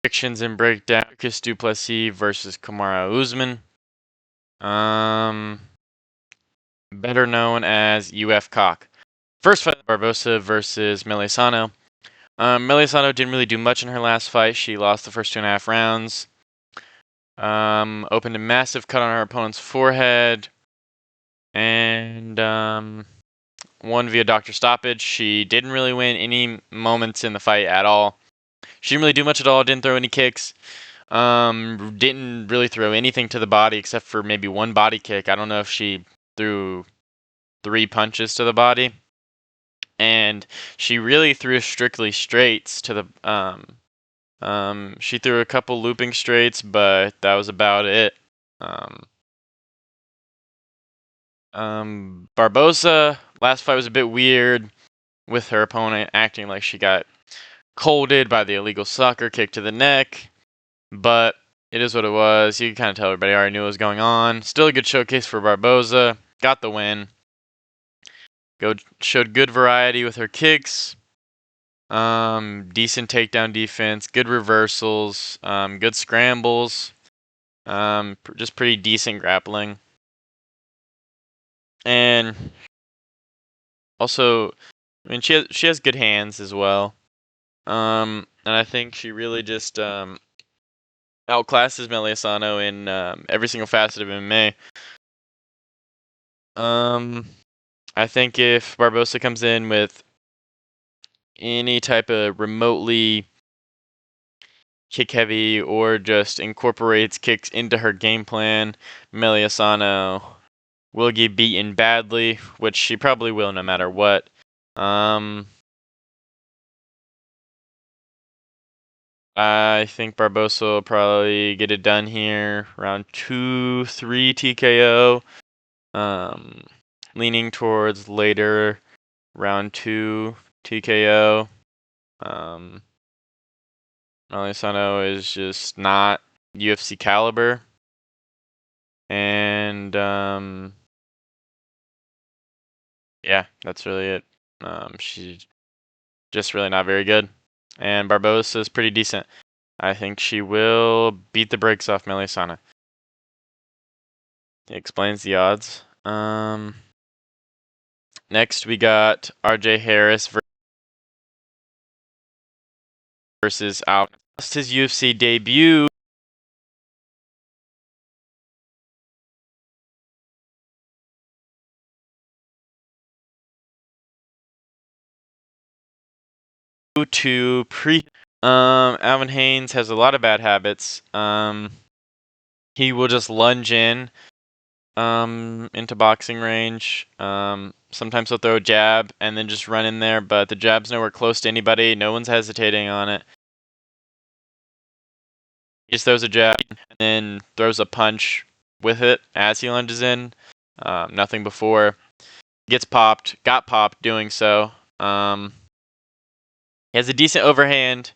predictions and breakdown. Lucas Duplessis versus Kamaru Usman. Better known as UF Cock. First fight, Barbosa versus Melisano. Melisano didn't really do much in her last fight. She lost the first 2.5 rounds. Opened a massive cut on her opponent's forehead. And won via doctor stoppage. She didn't really win any moments in the fight at all. She didn't really do much at all. Didn't throw any kicks. Didn't really throw anything to the body except for maybe one body kick. I don't know if she threw 3 punches to the body. And she really threw strictly straights to the she threw a couple looping straights, but that was about it. Barbosa, last fight was a bit weird with her opponent acting like she got colded by the illegal soccer kick to the neck, but it is what it was. You can kind of tell everybody already knew what was going on. Still a good showcase for Barbosa. Got the win. Showed good variety with her kicks. Decent takedown defense. Good reversals. Good scrambles. Just pretty decent grappling. And also, I mean, she has good hands as well. And I think she really just outclasses Melisano in every single facet of MMA. I think if Barbosa comes in with any type of remotely kick heavy or just incorporates kicks into her game plan, Melisano will get beaten badly, which she probably will no matter what. I think Barbosa will probably get it done here. Round 2-3 TKO. Leaning towards later round 2 TKO. Melisano is just not UFC caliber. And yeah, that's really it. She's just really not very good. And Barbosa is pretty decent. I think she will beat the brakes off Melisano. It explains the odds. Next, we got RJ Harris versus Alvin. Lost his UFC debut to Alvin Haynes has a lot of bad habits. He will just lunge in into boxing range. Sometimes he'll throw a jab and then just run in there, but the jab's nowhere close to anybody. No one's hesitating on it. He just throws a jab and then throws a punch with it as he lunges in. Nothing before. Got popped doing so. He has a decent overhand.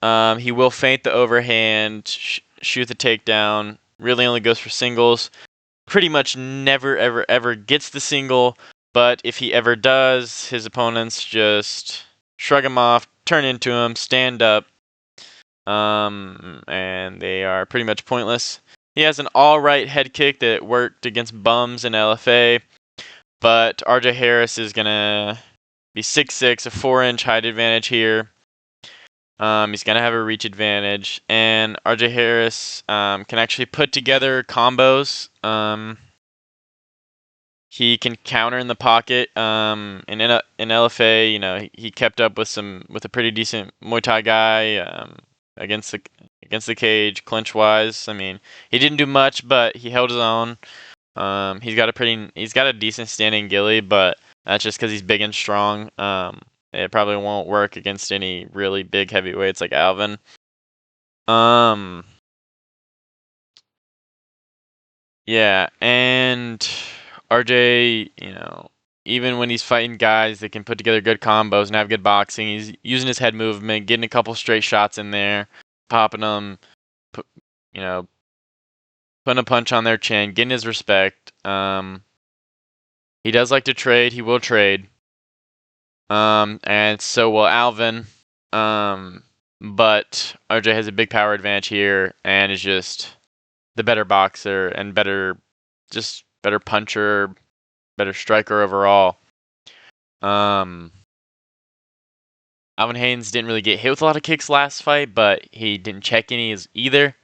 He will feint the overhand, shoot the takedown. Really only goes for singles. Pretty much never, ever gets the single. But if he ever does, his opponents just shrug him off, turn into him, stand up. And they are pretty much pointless. He has an alright head kick that worked against bums in LFA. But RJ Harris is going to be 6'6", a 4-inch height advantage here. He's going to have a reach advantage. And RJ Harris can actually put together combos. He can counter in the pocket. In LFA, you know, he kept up with a pretty decent Muay Thai guy against the cage, clinch wise. I mean, he didn't do much, but he held his own. He's got a decent standing ghillie, but that's just because he's big and strong. It probably won't work against any really big heavyweights like Alvin. Yeah, and RJ, you know, even when he's fighting guys that can put together good combos and have good boxing, he's using his head movement, getting a couple straight shots in there, popping them, putting a punch on their chin, getting his respect. He does like to trade. He will trade. And so will Alvin. but RJ has a big power advantage here and is just the better boxer and better puncher, better striker overall. Alvin Haynes didn't really get hit with a lot of kicks last fight, but he didn't check any either.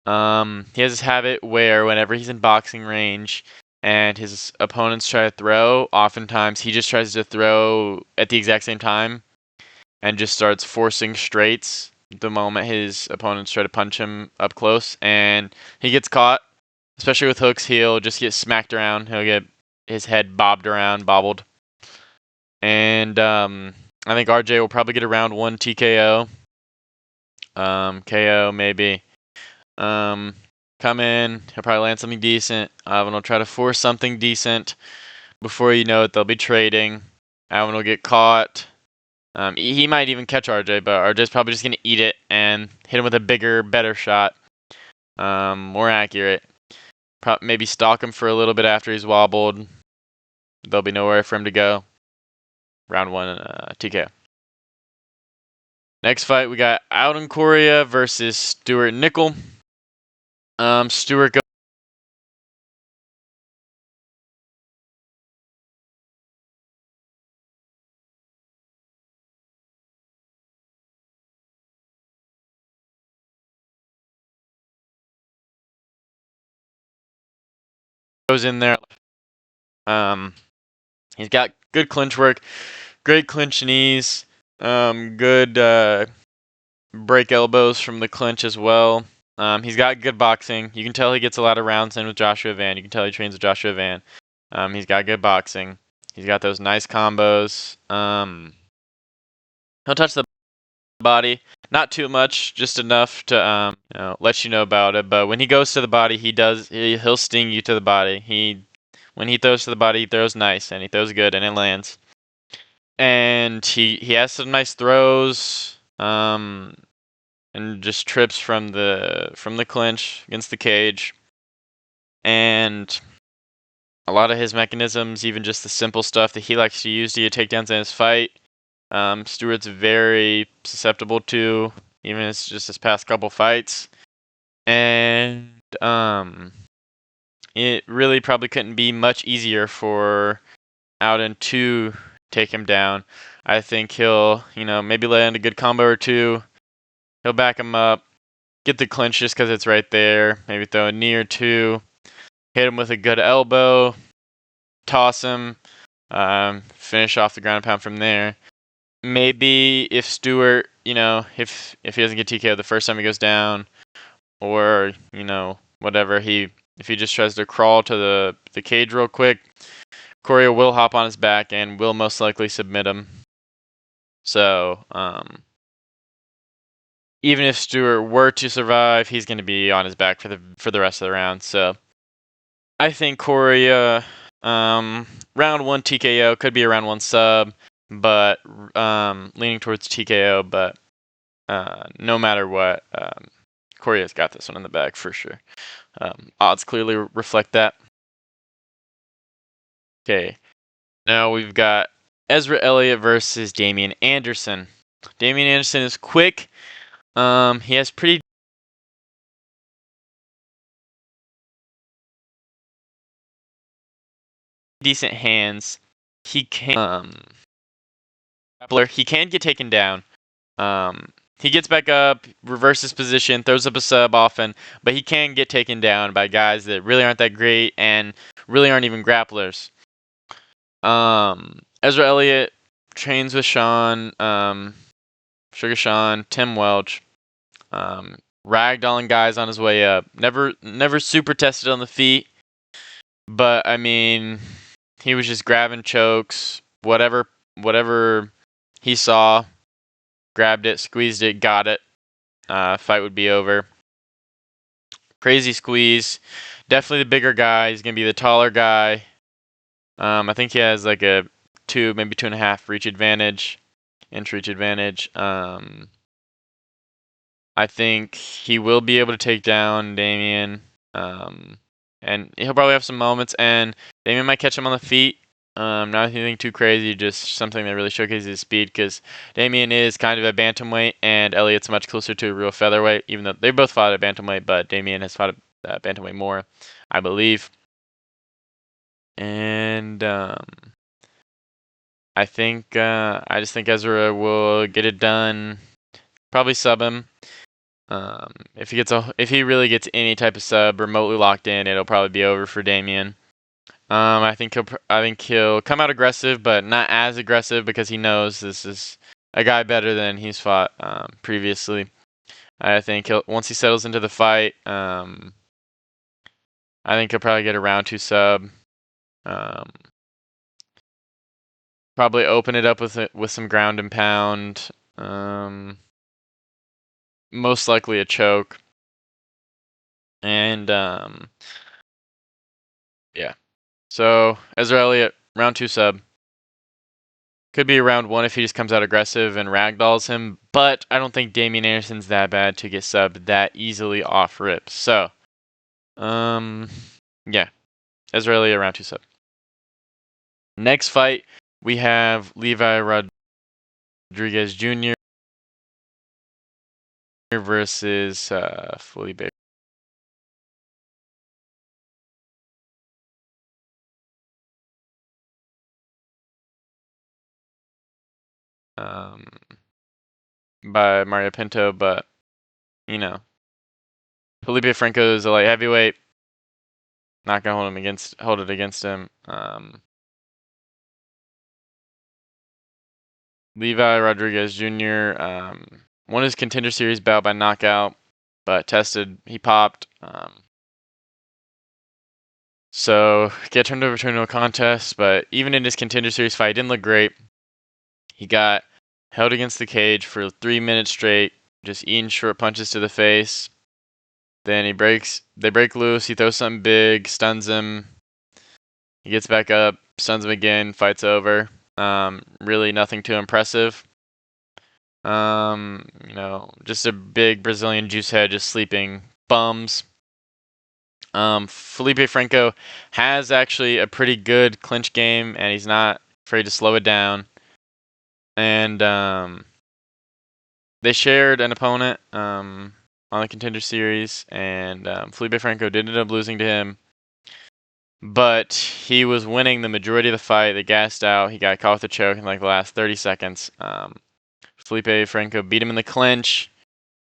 He has this habit where whenever he's in boxing range and his opponents try to throw, oftentimes he just tries to throw at the exact same time and just starts forcing straights the moment his opponents try to punch him up close, and he gets caught, especially with hooks. He'll just get smacked around. He'll get his head bobbled. And I think RJ will probably get a round 1 TKO. KO maybe. Come in, he'll probably land something decent. Alvin will try to force something decent. Before you know it, they'll be trading. Alvin will get caught. He might even catch RJ, but RJ's probably just going to eat it and hit him with a bigger, better shot. More accurate. Maybe stalk him for a little bit after he's wobbled. There'll be nowhere for him to go. Round 1 TKO. Next fight, we got Alden Correa versus Stuart Nickel. Stuart goes in there. He's got good clinch work, great clinch knees, good break elbows from the clinch as well. He's got good boxing. You can tell he gets a lot of rounds in with Joshua Van. You can tell he trains with Joshua Van. He's got good boxing. He's got those nice combos. He'll touch the body, not too much, just enough to let you know about it. But when he goes to the body, he'll sting you to the body. When he throws to the body, he throws nice and he throws good and it lands. And he has some nice throws. And just trips from the clinch against the cage. And a lot of his mechanisms, even just the simple stuff that he likes to use to get takedowns in his fight, Stewart's very susceptible to, even it's just his past couple fights. And it really probably couldn't be much easier for Alden to take him down. I think he'll, maybe land a good combo or two. He'll back him up, get the clinch just because it's right there. Maybe throw a knee or two, hit him with a good elbow, toss him, finish off the ground and pound from there. Maybe if Stewart, if he doesn't get TKO the first time he goes down, or whatever, if he just tries to crawl to the cage real quick, Correa will hop on his back and will most likely submit him. So even if Stewart were to survive, he's going to be on his back for the rest of the round. So I think Correa, round 1 TKO, could be a round 1 sub, but leaning towards TKO. But no matter what, Correa's got this one in the bag for sure. Odds clearly reflect that. Okay, now we've got Ezra Elliott versus Damian Anderson. Damian Anderson is quick. He has pretty decent hands. He can he can get taken down. He gets back up, reverses position, throws up a sub often, but he can get taken down by guys that really aren't that great and really aren't even grapplers. Ezra Elliott trains with Sean, Sugar Sean, Tim Welch. Ragdolling guys on his way up. Never super tested on the feet, but I mean, he was just grabbing chokes, whatever he saw, grabbed it, squeezed it, got it. Fight would be over. Crazy squeeze. Definitely the bigger guy. He's gonna be the taller guy. I think he has like a 2, maybe 2.5 inch reach advantage. I think he will be able to take down Damian, and he'll probably have some moments, and Damian might catch him on the feet. Not anything too crazy, just something that really showcases his speed, because Damian is kind of a bantamweight, and Elliot's much closer to a real featherweight, even though they both fought at bantamweight, but Damian has fought at bantamweight more, I believe. And I just think Ezra will get it done. Probably sub him. If he really gets any type of sub remotely locked in, it'll probably be over for Damian. I think he'll come out aggressive, but not as aggressive, because he knows this is a guy better than he's fought previously. I think once he settles into the fight, I think he'll probably get a round 2 sub. Probably open it up with some ground and pound. Most likely a choke. And yeah. So Ezra Elliott, round 2 sub. Could be a round 1 if he just comes out aggressive and ragdolls him, but I don't think Damian Anderson's that bad to get subbed that easily off rip. So, yeah, Ezra Elliott, round 2 sub. Next fight, we have Levi Rodriguez Jr. versus Felipe. By Mario Pinto, but you know, Felipe Franco is a light heavyweight. Not gonna hold it against him. Levi Rodriguez Jr. Won his Contender Series bout by knockout, but he popped. So get turned over to a no contest, but even in his Contender Series fight, he didn't look great. He got held against the cage for 3 minutes straight, just eating short punches to the face. Then they break loose, he throws something big, stuns him. He gets back up, stuns him again, fight's over. Really nothing too impressive. Just a big Brazilian juice head just sleeping bums. Felipe Franco has actually a pretty good clinch game, and he's not afraid to slow it down. And they shared an opponent on the Contender Series, and Felipe Franco did end up losing to him. But he was winning the majority of the fight. They gassed out. He got caught with a choke in like the last 30 seconds. Felipe Franco beat him in the clinch,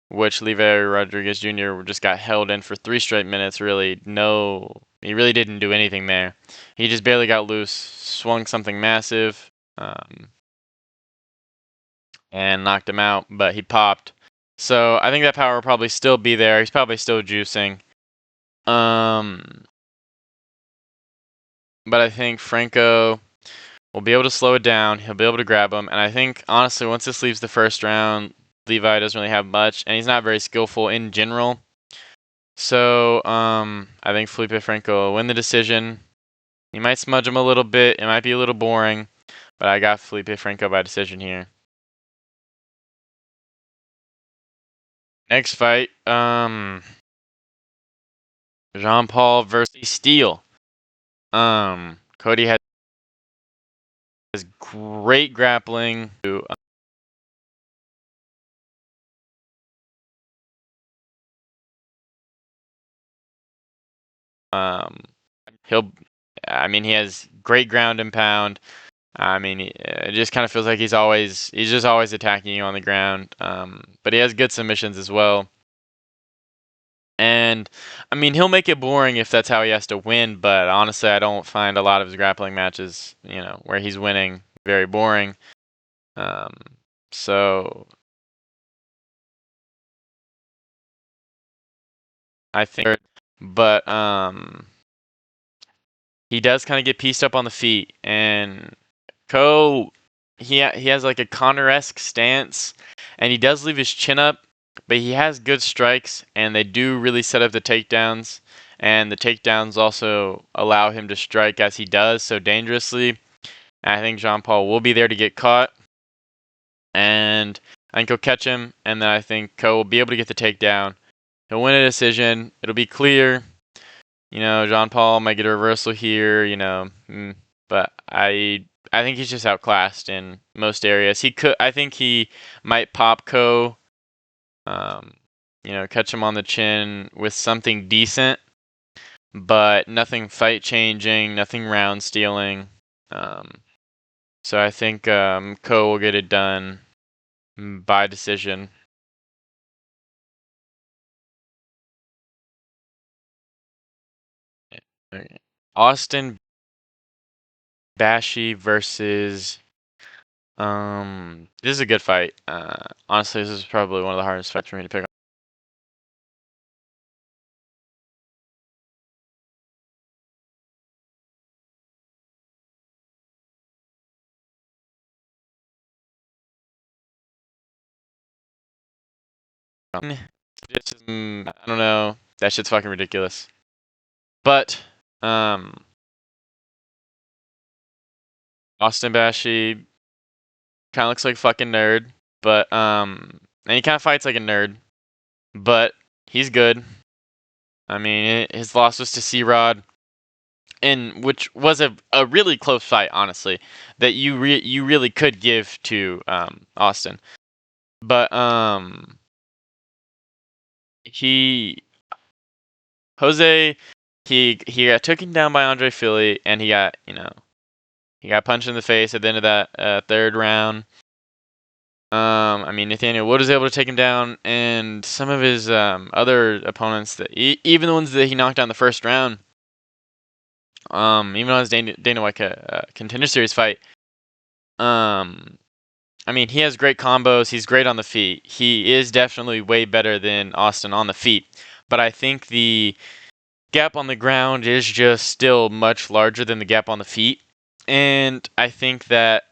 which Levi Rodriguez Jr. just got held in for 3 straight minutes. He really didn't do anything there. He just barely got loose, swung something massive, and knocked him out, but he popped. So I think that power will probably still be there. He's probably still juicing. But I think Franco will be able to slow it down. He'll be able to grab him. And I think, honestly, once this leaves the first round, Levi doesn't really have much, and he's not very skillful in general. So I think Felipe Franco will win the decision. He might smudge him a little bit. It might be a little boring, but I got Felipe Franco by decision here. Next fight, Jean-Paul versus Steele. Cody has great grappling. He has great ground and pound. It just kind of feels like he's just always attacking you on the ground. But he has good submissions as well. And he'll make it boring if that's how he has to win. But honestly, I don't find a lot of his grappling matches, where he's winning, very boring. So I think, but he does kind of get pieced up on the feet, and he has like a Conor-esque stance, and he does leave his chin up, but he has good strikes, and they do really set up the takedowns, and the takedowns also allow him to strike as he does so dangerously. I think Jean-Paul will be there to get caught, and I think he'll catch him, and then I think Ko will be able to get the takedown. He'll win a decision. It'll be clear. Jean-Paul might get a reversal here. but I think he's just outclassed in most areas. I think he might pop Ko, catch him on the chin with something decent, but nothing fight changing, nothing round stealing. So I think Ko will get it done by decision. Okay. Austin Bashi versus this is a good fight. Honestly, this is probably one of the hardest fights for me to pick on. I don't know. That shit's fucking ridiculous. But Austin Bashi kind of looks like a fucking nerd, but and he kind of fights like a nerd, but he's good. I mean, his loss was to C-Rod, and which was a really close fight, honestly, that you really could give to Austin. But Jose he got taken down by Andre Philly, and he got punched in the face at the end of that third round. I mean, Nathaniel Wood was able to take him down, and some of his other opponents, that even the ones that he knocked down the first round, even on his Dana White Contender Series fight, I mean, he has great combos. He's great on the feet. He is definitely way better than Austin on the feet, but I think the gap on the ground is just still much larger than the gap on the feet, and I think that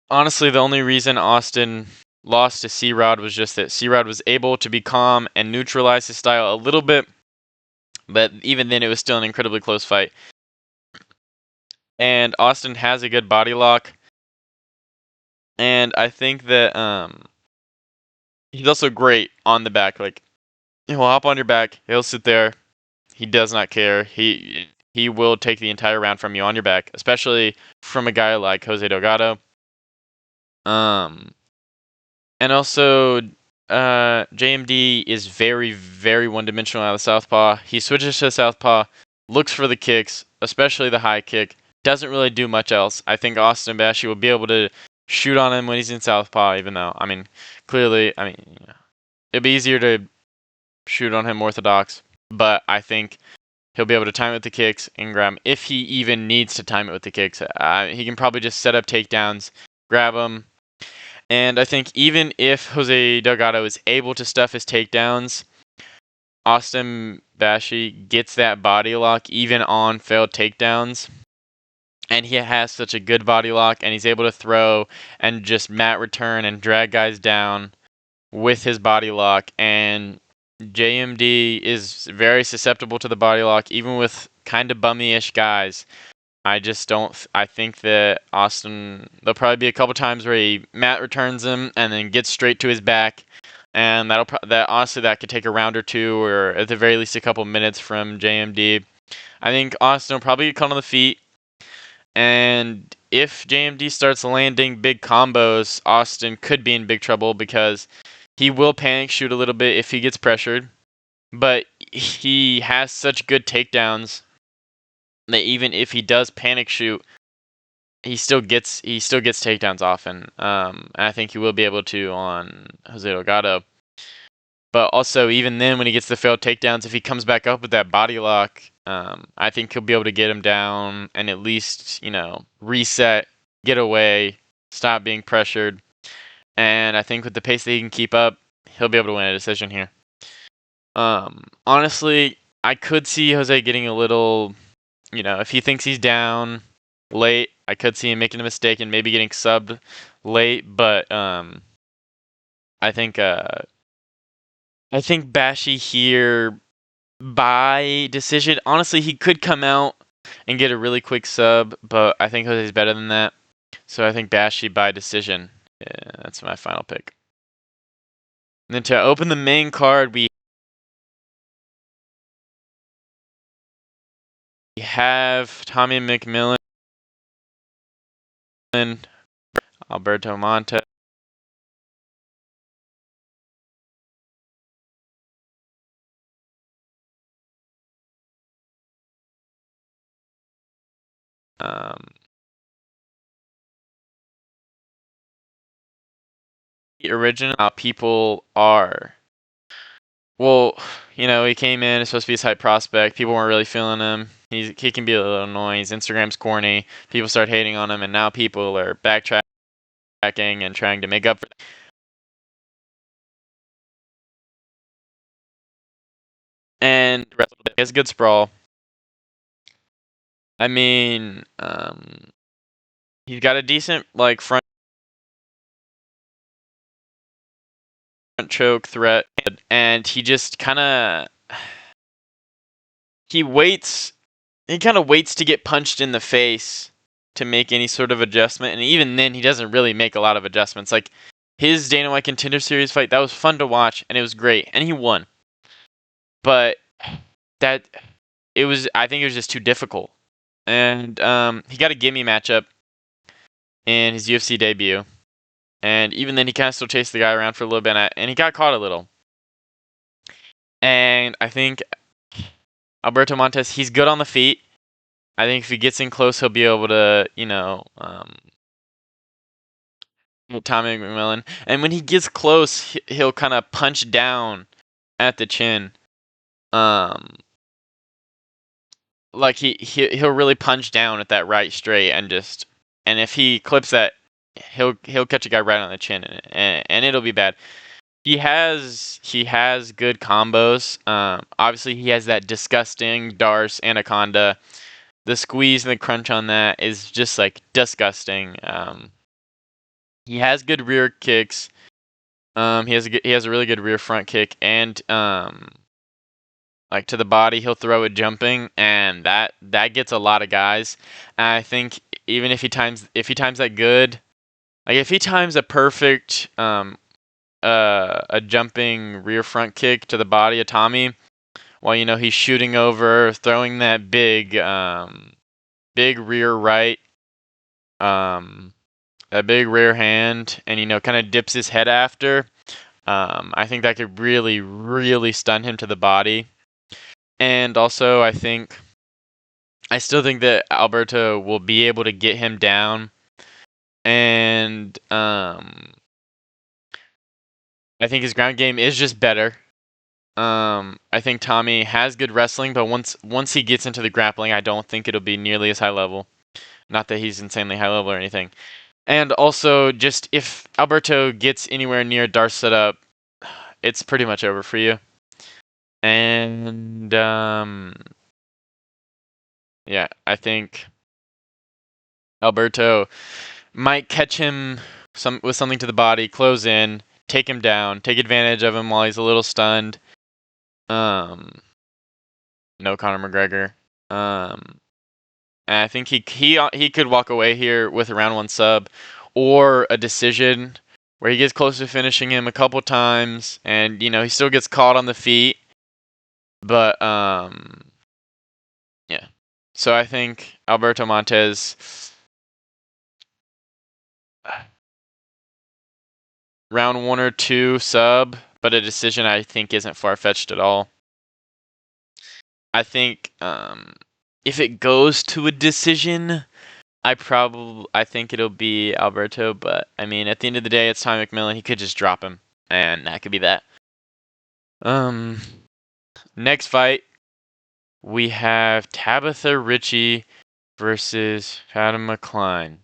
honestly, the only reason Austin lost to C-Rod was just that C-Rod was able to be calm and neutralize his style a little bit, but even then, it was still an incredibly close fight. And Austin has a good body lock, and I think that he's also great on the back. Like, he'll hop on your back, he'll sit there, he does not care. He will take the entire round from you on your back, especially from a guy like Jose Delgado. And also, JMD is very, very one-dimensional out of the southpaw. He switches to southpaw, looks for the kicks, especially the high kick. Doesn't really do much else. I think Austin Bashi will be able to shoot on him when he's in southpaw, even though, I mean, clearly, it'd be easier to shoot on him orthodox, but I think he'll be able to time it with the kicks and grab him if he even needs to time it with the kicks. He can probably just set up takedowns, grab him. And I think even if Jose Delgado is able to stuff his takedowns, Austin Bashi gets that body lock even on failed takedowns. And he has such a good body lock, and he's able to throw and just mat return and drag guys down with his body lock. And JMD is very susceptible to the body lock, even with kind of bummy-ish guys. I just don't. I think that Austin, there'll probably be a couple times where he mat returns him and then gets straight to his back, and honestly that could take a round or two, or at the very least a couple minutes from JMD. I think Austin will probably get caught on the feet, and if JMD starts landing big combos, Austin could be in big trouble because he will panic shoot a little bit if he gets pressured, but he has such good takedowns that even if he does panic shoot, he still gets takedowns often. And I think he will be able to on Jose Delgado. But also, even then, when he gets the failed takedowns, if he comes back up with that body lock, I think he'll be able to get him down and at least, reset, get away, stop being pressured. And I think with the pace that he can keep up, he'll be able to win a decision here. Honestly, I could see Jose getting a little, if he thinks he's down late, I could see him making a mistake and maybe getting subbed late, but I think Bashi here by decision. Honestly, he could come out and get a really quick sub, but I think Jose's better than that. So I think Bashi by decision. Yeah, that's my final pick. And then to open the main card, we have Tommy McMillan, Alberto Montes. The original people are, well, he came in, it's supposed to be his hype prospect. People weren't really feeling him. He can be a little annoying. His Instagram's corny. People start hating on him, and now people are backtracking and trying to make up for that. And he has a good sprawl. I mean, he's got a decent front choke threat, and he just kind of waits. He kind of waits to get punched in the face to make any sort of adjustment, and even then, he doesn't really make a lot of adjustments. Like his Dana White Contender Series fight, that was fun to watch, and it was great, and he won. But I think it was just too difficult, and he got a gimme matchup in his UFC debut, and even then, he kind of still chased the guy around for a little bit, and he got caught a little. And I think Alberto Montes, he's good on the feet. I think if he gets in close, he'll be able to, Tommy McMillan. And when he gets close, he'll kind of punch down at the chin. Like he'll really punch down at that right straight and if he clips that, he'll catch a guy right on the chin and it'll be bad. He has good combos. Obviously he has that disgusting Darce Anaconda. The squeeze and the crunch on that is just disgusting. He has good rear kicks. He has a really good rear front kick, and to the body, he'll throw it jumping, and that gets a lot of guys. And I think even if he times that good, if he times a perfect a jumping rear front kick to the body of Tommy, while he's shooting over, throwing that big rear right, a big rear hand, and kind of dips his head after. I think that could really, really stun him to the body. And also, I still think that Alberto will be able to get him down. And I think his ground game is just better. I think Tommy has good wrestling, but once he gets into the grappling, I don't think it'll be nearly as high level. Not that he's insanely high level or anything. And also, just if Alberto gets anywhere near Darce setup, it's pretty much over for you. And yeah, I think Alberto might catch him with something to the body, close in, take him down, take advantage of him while he's a little stunned. No Conor McGregor. And I think he could walk away here with a round 1 sub or a decision where he gets close to finishing him a couple times, and he still gets caught on the feet. But yeah. So I think Alberto Montes round 1 or 2 sub, but a decision I think isn't far-fetched at all. I think if it goes to a decision, I think it'll be Alberto, but I mean, at the end of the day, it's Tommy McMillan. He could just drop him, and that could be that. Next fight, we have Tabitha Ritchie versus Fatima Klein.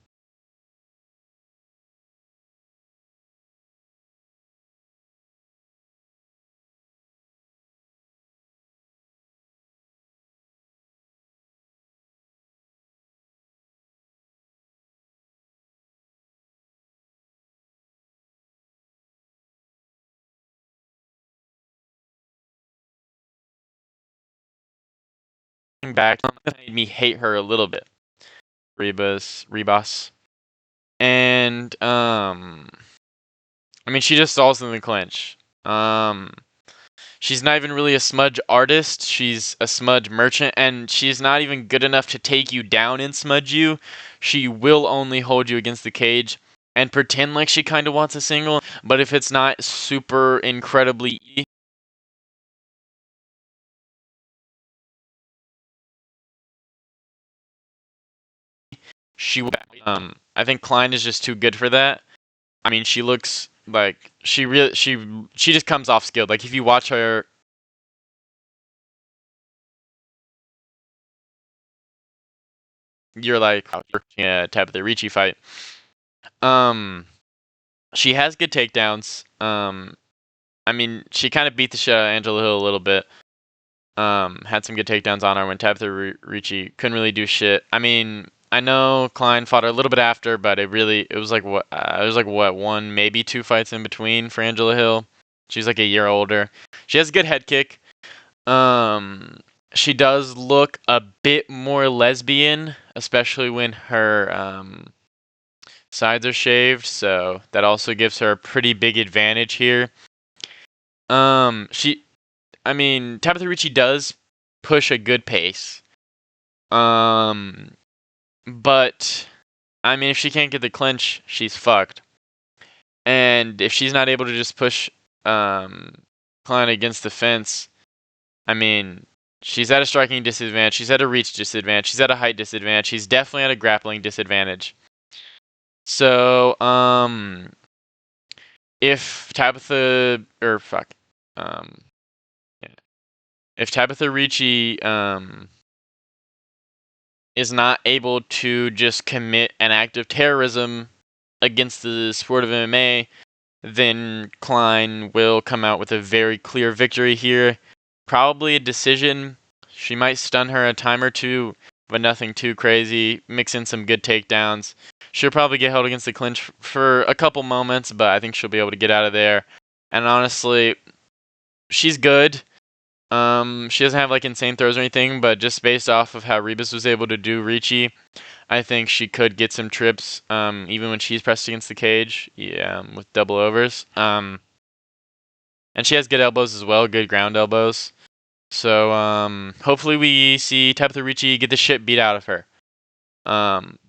Back made me hate her a little bit. Rebus. And I mean, she just stalls in the clinch. She's not even really a smudge artist. She's a smudge merchant, and she's not even good enough to take you down and smudge you. She will only hold you against the cage and pretend like she kind of wants a single, but if it's not super incredibly easy, she will. I think Klein is just too good for that. I mean, she looks like she just comes off skilled. Like if you watch her, you're like, oh, yeah, Tabitha Ricci fight. She has good takedowns. I mean, she kind of beat the shit out of Angela Hill a little bit. Had some good takedowns on her when Tabitha Ricci couldn't really do shit. I mean, I know Klein fought her a little bit after, but it was like what one, maybe two fights in between for Angela Hill. She's like a year older. She has a good head kick. She does look a bit more lesbian, especially when her sides are shaved, so that also gives her a pretty big advantage here. I mean, Tabitha Ricci does push a good pace. But I mean, if she can't get the clinch, she's fucked. And if she's not able to just push Klein against the fence, I mean, she's at a striking disadvantage. She's at a reach disadvantage. She's at a height disadvantage. She's definitely at a grappling disadvantage. So, if Tabitha if Tabitha Ricci is not able to just commit an act of terrorism against the sport of MMA, then Klein will come out with a very clear victory here. Probably a decision. She might stun her a time or two, but nothing too crazy. Mix in some good takedowns. She'll probably get held against the clinch for a couple moments, but I think she'll be able to get out of there. And honestly, she's good. She doesn't have like insane throws or anything, but just based off of how Rebus was able to do Ricci, I think she could get some trips, even when she's pressed against the cage, with double overs. And she has good elbows as well, good ground elbows. So hopefully we see Tabitha Ricci get the shit beat out of her.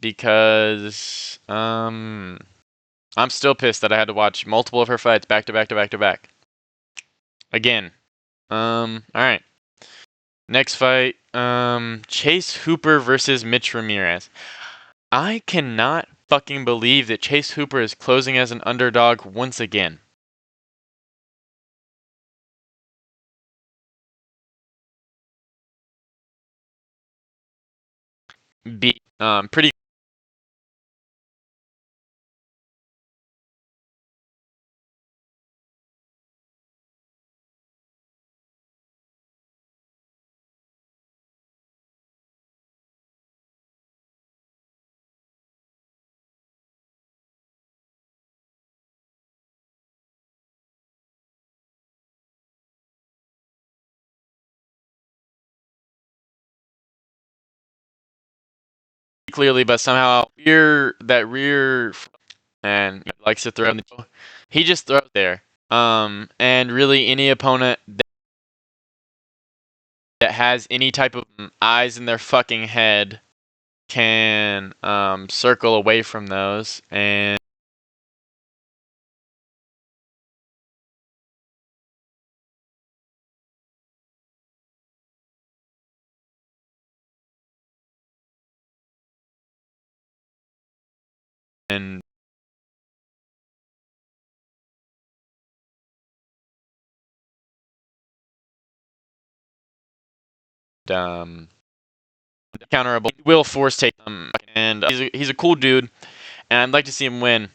Because I'm still pissed that I had to watch multiple of her fights back to back to back to back. Again. Alright. Next fight, Chase Hooper versus Mitch Ramirez. I cannot fucking believe that Chase Hooper is closing as an underdog once again. Pretty clearly, but somehow rear and likes to throw. He just throws there. And really any opponent that has any type of eyes in their fucking head can circle away from those and counterable. He will force take them, and he's a cool dude, and I'd like to see him win.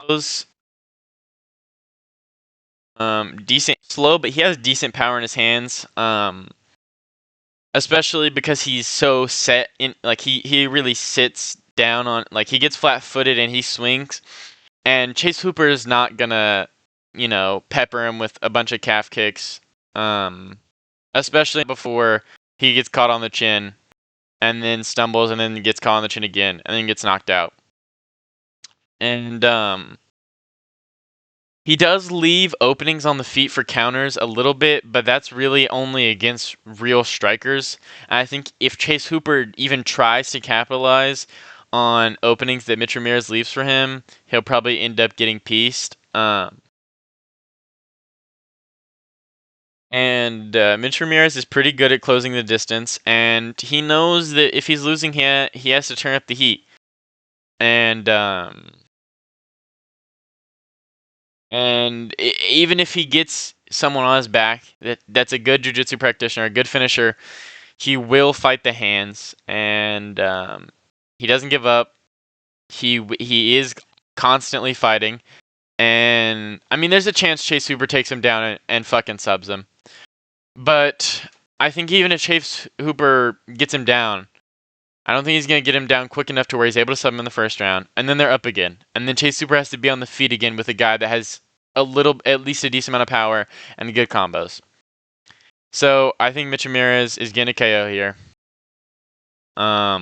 Those decent, slow, but he has decent power in his hands. Especially because he's so set in, like he really sits down on, like he gets flat-footed and he swings, and Chase Hooper is not gonna, pepper him with a bunch of calf kicks. Especially before he gets caught on the chin, and then stumbles, and then gets caught on the chin again, and then gets knocked out. And He does leave openings on the feet for counters a little bit, but that's really only against real strikers. And I think if Chase Hooper even tries to capitalize on openings that Mitch Ramirez leaves for him, he'll probably end up getting pieced. And Mitch Ramirez is pretty good at closing the distance, and he knows that if he's losing, he has to turn up the heat. And even if he gets someone on his back that's a good jiu-jitsu practitioner, a good finisher, he will fight the hands, and he doesn't give up. He is constantly fighting, and I mean, there's a chance Chase Hooper takes him down and fucking subs him. But I think even if Chase Hooper gets him down, I don't think he's going to get him down quick enough to where he's able to sub him in the first round, and then they're up again. And then Chase Hooper has to be on the feet again with a guy that has at least a decent amount of power and good combos. So I think Mitch Ramirez is going to KO here. I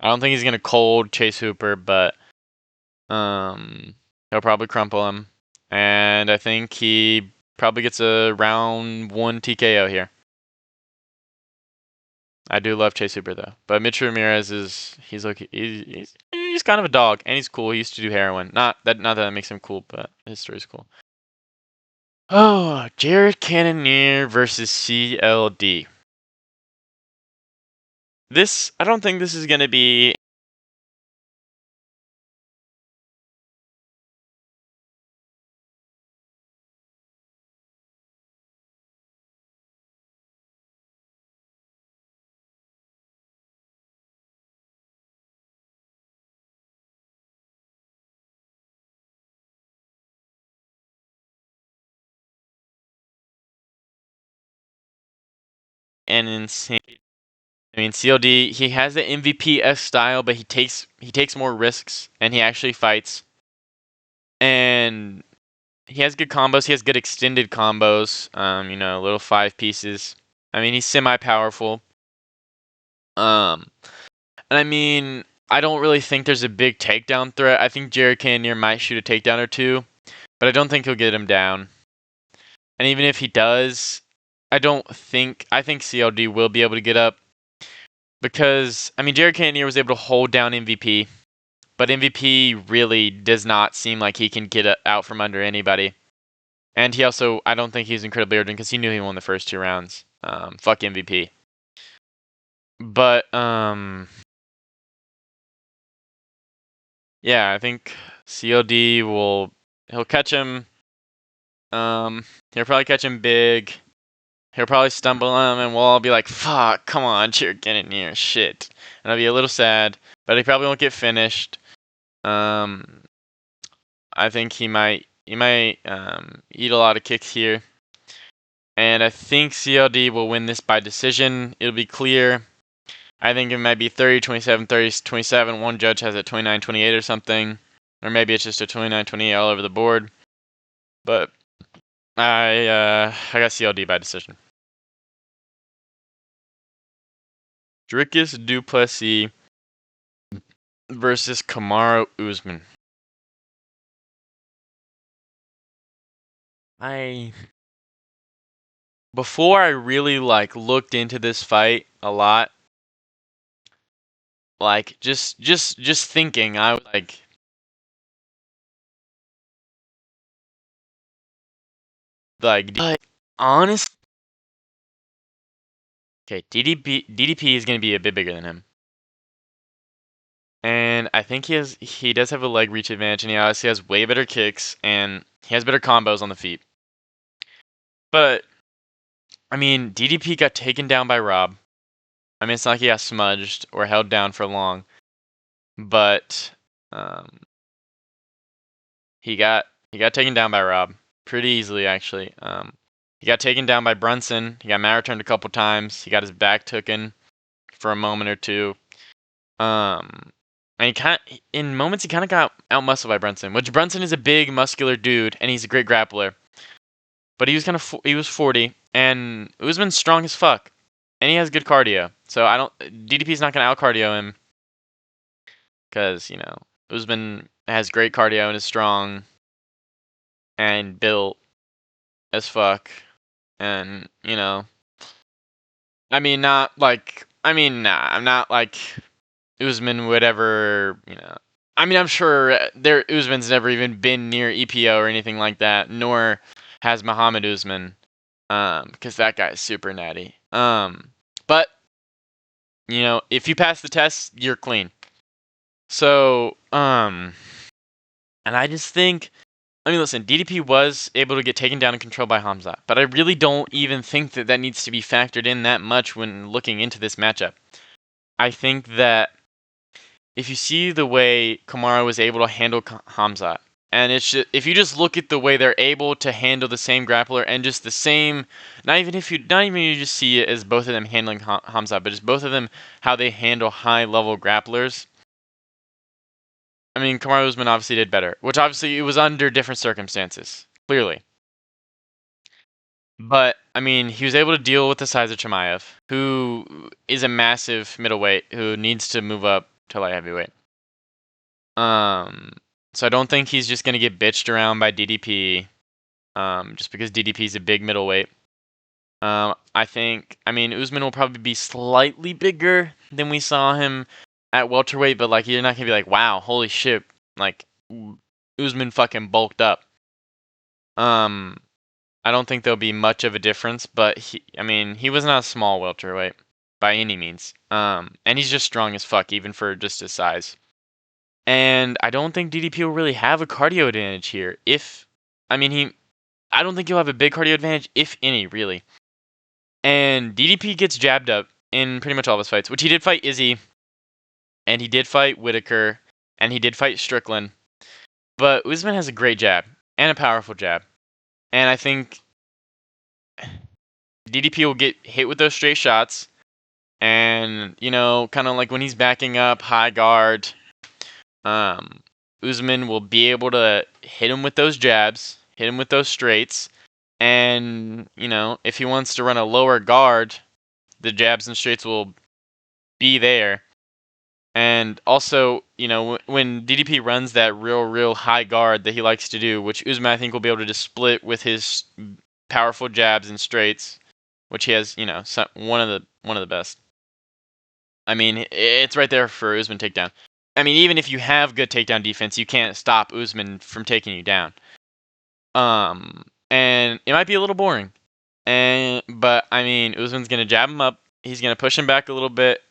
don't think he's going to cold Chase Hooper, but he'll probably crumple him. And I think he probably gets a round 1 TKO here. I do love Chase Hooper though, but Mitch Ramirez he's kind of a dog, and he's cool. He used to do heroin. Not that makes him cool, but his story's cool. Oh, Jared Cannonier versus CLD. I don't think this is gonna be. And insane. I mean, CLD, he has the MVP-esque style, but he takes more risks, and he actually fights. And he has good combos. He has good extended combos. Little 5 pieces. I mean, he's semi-powerful. And I mean, I don't really think there's a big takedown threat. I think Jared Cannonier might shoot a takedown or two, but I don't think he'll get him down. And even if he does, I think CLD will be able to get up. Because, I mean, Jared Cannonier was able to hold down MVP, but MVP really does not seem like he can get out from under anybody. And he also, I don't think he's incredibly urgent because he knew he won the first 2 rounds. Fuck MVP. But, yeah, I think CLD he'll catch him. He'll probably catch him big. He'll probably stumble on him, and we'll all be like, fuck, come on, Jared Cannonier, shit. And I'll be a little sad, but he probably won't get finished. I think he might eat a lot of kicks here. And I think CLD will win this by decision. It'll be clear. I think it might be 30-27, 30-27. One judge has it 29-28 or something. Or maybe it's just a 29-28 all over the board. But I got CLD by decision. Dricus du Plessis versus Kamaru Usman. Before I really looked into this fight a lot, just thinking, I was but honest. Okay, DDP is gonna be a bit bigger than him, and I think he does have a leg reach advantage, and he obviously has way better kicks, and he has better combos on the feet. But I mean, DDP got taken down by Rob. I mean, it's not like he got smudged or held down for long, but he got taken down by Rob pretty easily, actually. He got taken down by Brunson. He got mat-returned a couple times. He got his back taken for a moment or two. And in moments, he kind of got out-muscled by Brunson, which Brunson is a big, muscular dude, and he's a great grappler. But he was 40, and Usman's strong as fuck, and he has good cardio. So DDP's not gonna out-cardio him, because Usman has great cardio and is strong. and built as fuck. And, I'm not like Usman would ever, I'm sure Usman's never even been near EPO or anything like that, nor has Muhammad Usman, because that guy is super natty. But if you pass the test, you're clean. So, and I just think, listen, DDP was able to get taken down and controlled by Hamza, but I really don't even think that needs to be factored in that much when looking into this matchup. I think that if you see the way Kamaru was able to handle Hamza, and it's just, if you just look at the way they're able to handle the same grappler and just the same, not even you just see it as both of them handling Hamza, but just both of them how they handle high level grapplers. Kamaru Usman obviously did better, which obviously it was under different circumstances, clearly. But he was able to deal with the size of Chimaev, who is a massive middleweight who needs to move up to light heavyweight. So I don't think he's just gonna get bitched around by DDP, just because DDP is a big middleweight. I think, Usman will probably be slightly bigger than we saw him at welterweight, but like you're not gonna be like, wow, holy shit, like Usman fucking bulked up. I don't think there'll be much of a difference, but he was not a small welterweight by any means. And he's just strong as fuck, even for just his size. And I don't think DDP will really have a cardio advantage here. I don't think he'll have a big cardio advantage, if any, really. And DDP gets jabbed up in pretty much all of his fights, which he did fight Izzy, and he did fight Whitaker, and he did fight Strickland. But Usman has a great jab, and a powerful jab. And I think DDP will get hit with those straight shots, and, kind of like when he's backing up, high guard, Usman will be able to hit him with those jabs, hit him with those straights, and, if he wants to run a lower guard, the jabs and straights will be there. And also, when DDP runs that real high guard that he likes to do, which Usman I think will be able to just split with his powerful jabs and straights, which he has, one of the best. It's right there for Usman takedown. Even if you have good takedown defense, you can't stop Usman from taking you down. And it might be a little boring. But Usman's gonna jab him up. He's gonna push him back a little bit,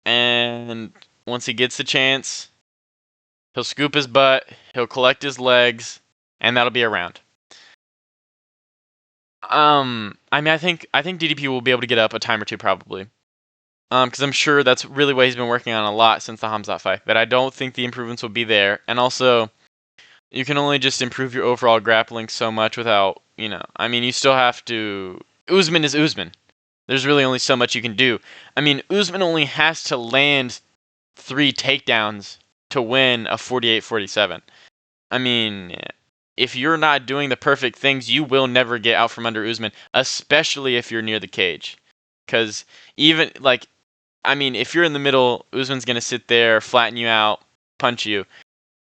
and once he gets the chance, he'll scoop his butt, he'll collect his legs, and that'll be a round. I think DDP will be able to get up a time or two probably. Because I'm sure that's really what he's been working on a lot since the Hamzat fight. But I don't think the improvements will be there. And also, you can only just improve your overall grappling so much without, you still have to. Usman is Usman. There's really only so much you can do. Usman only has to land 3 takedowns to win a 48-47. If you're not doing the perfect things, you will never get out from under Usman, especially if you're near the cage. Because even, if you're in the middle, Usman's going to sit there, flatten you out, punch you.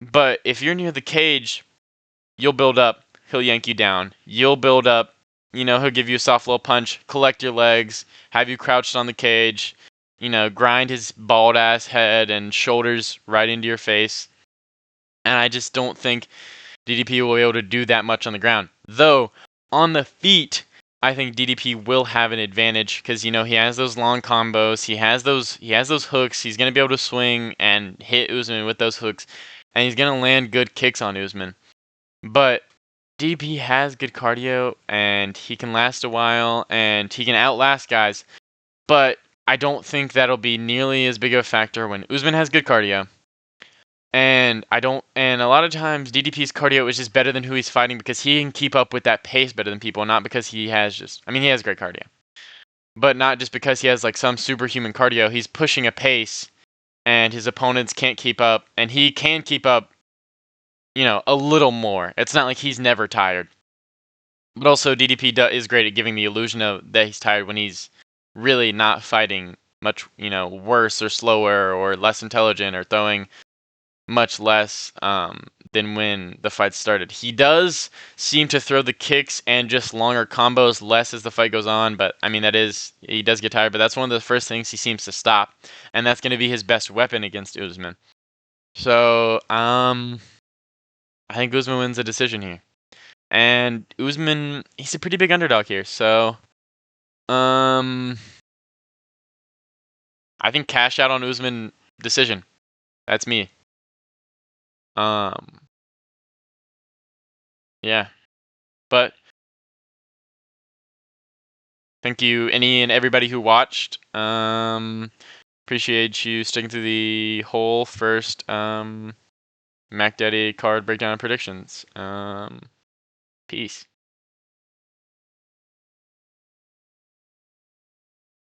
But if you're near the cage, you'll build up, he'll yank you down. You'll build up, he'll give you a soft little punch, collect your legs, have you crouched on the cage, grind his bald ass head and shoulders right into your face. And I just don't think DDP will be able to do that much on the ground. Though, on the feet, I think DDP will have an advantage because, he has those long combos, he has those hooks, he's going to be able to swing and hit Usman with those hooks, and he's going to land good kicks on Usman. But DDP has good cardio, and he can last a while, and he can outlast guys, but I don't think that'll be nearly as big of a factor when Usman has good cardio. And a lot of times DDP's cardio is just better than who he's fighting because he can keep up with that pace better than people, not because he has he has great cardio. But not just because he has some superhuman cardio, he's pushing a pace and his opponents can't keep up, and he can keep up, a little more. It's not like he's never tired. But also DDP is great at giving the illusion of that he's tired when he's really not fighting much, worse or slower or less intelligent or throwing much less than when the fight started. He does seem to throw the kicks and just longer combos less as the fight goes on, but I mean he does get tired, but that's one of the first things he seems to stop, and that's going to be his best weapon against Usman. So, I think Usman wins the decision here. And Usman, he's a pretty big underdog here, so I think cash out on Usman decision. That's me. Um yeah. But thank you any and everybody who watched. Appreciate you sticking through the whole first Mac Daddy card breakdown and predictions. Peace.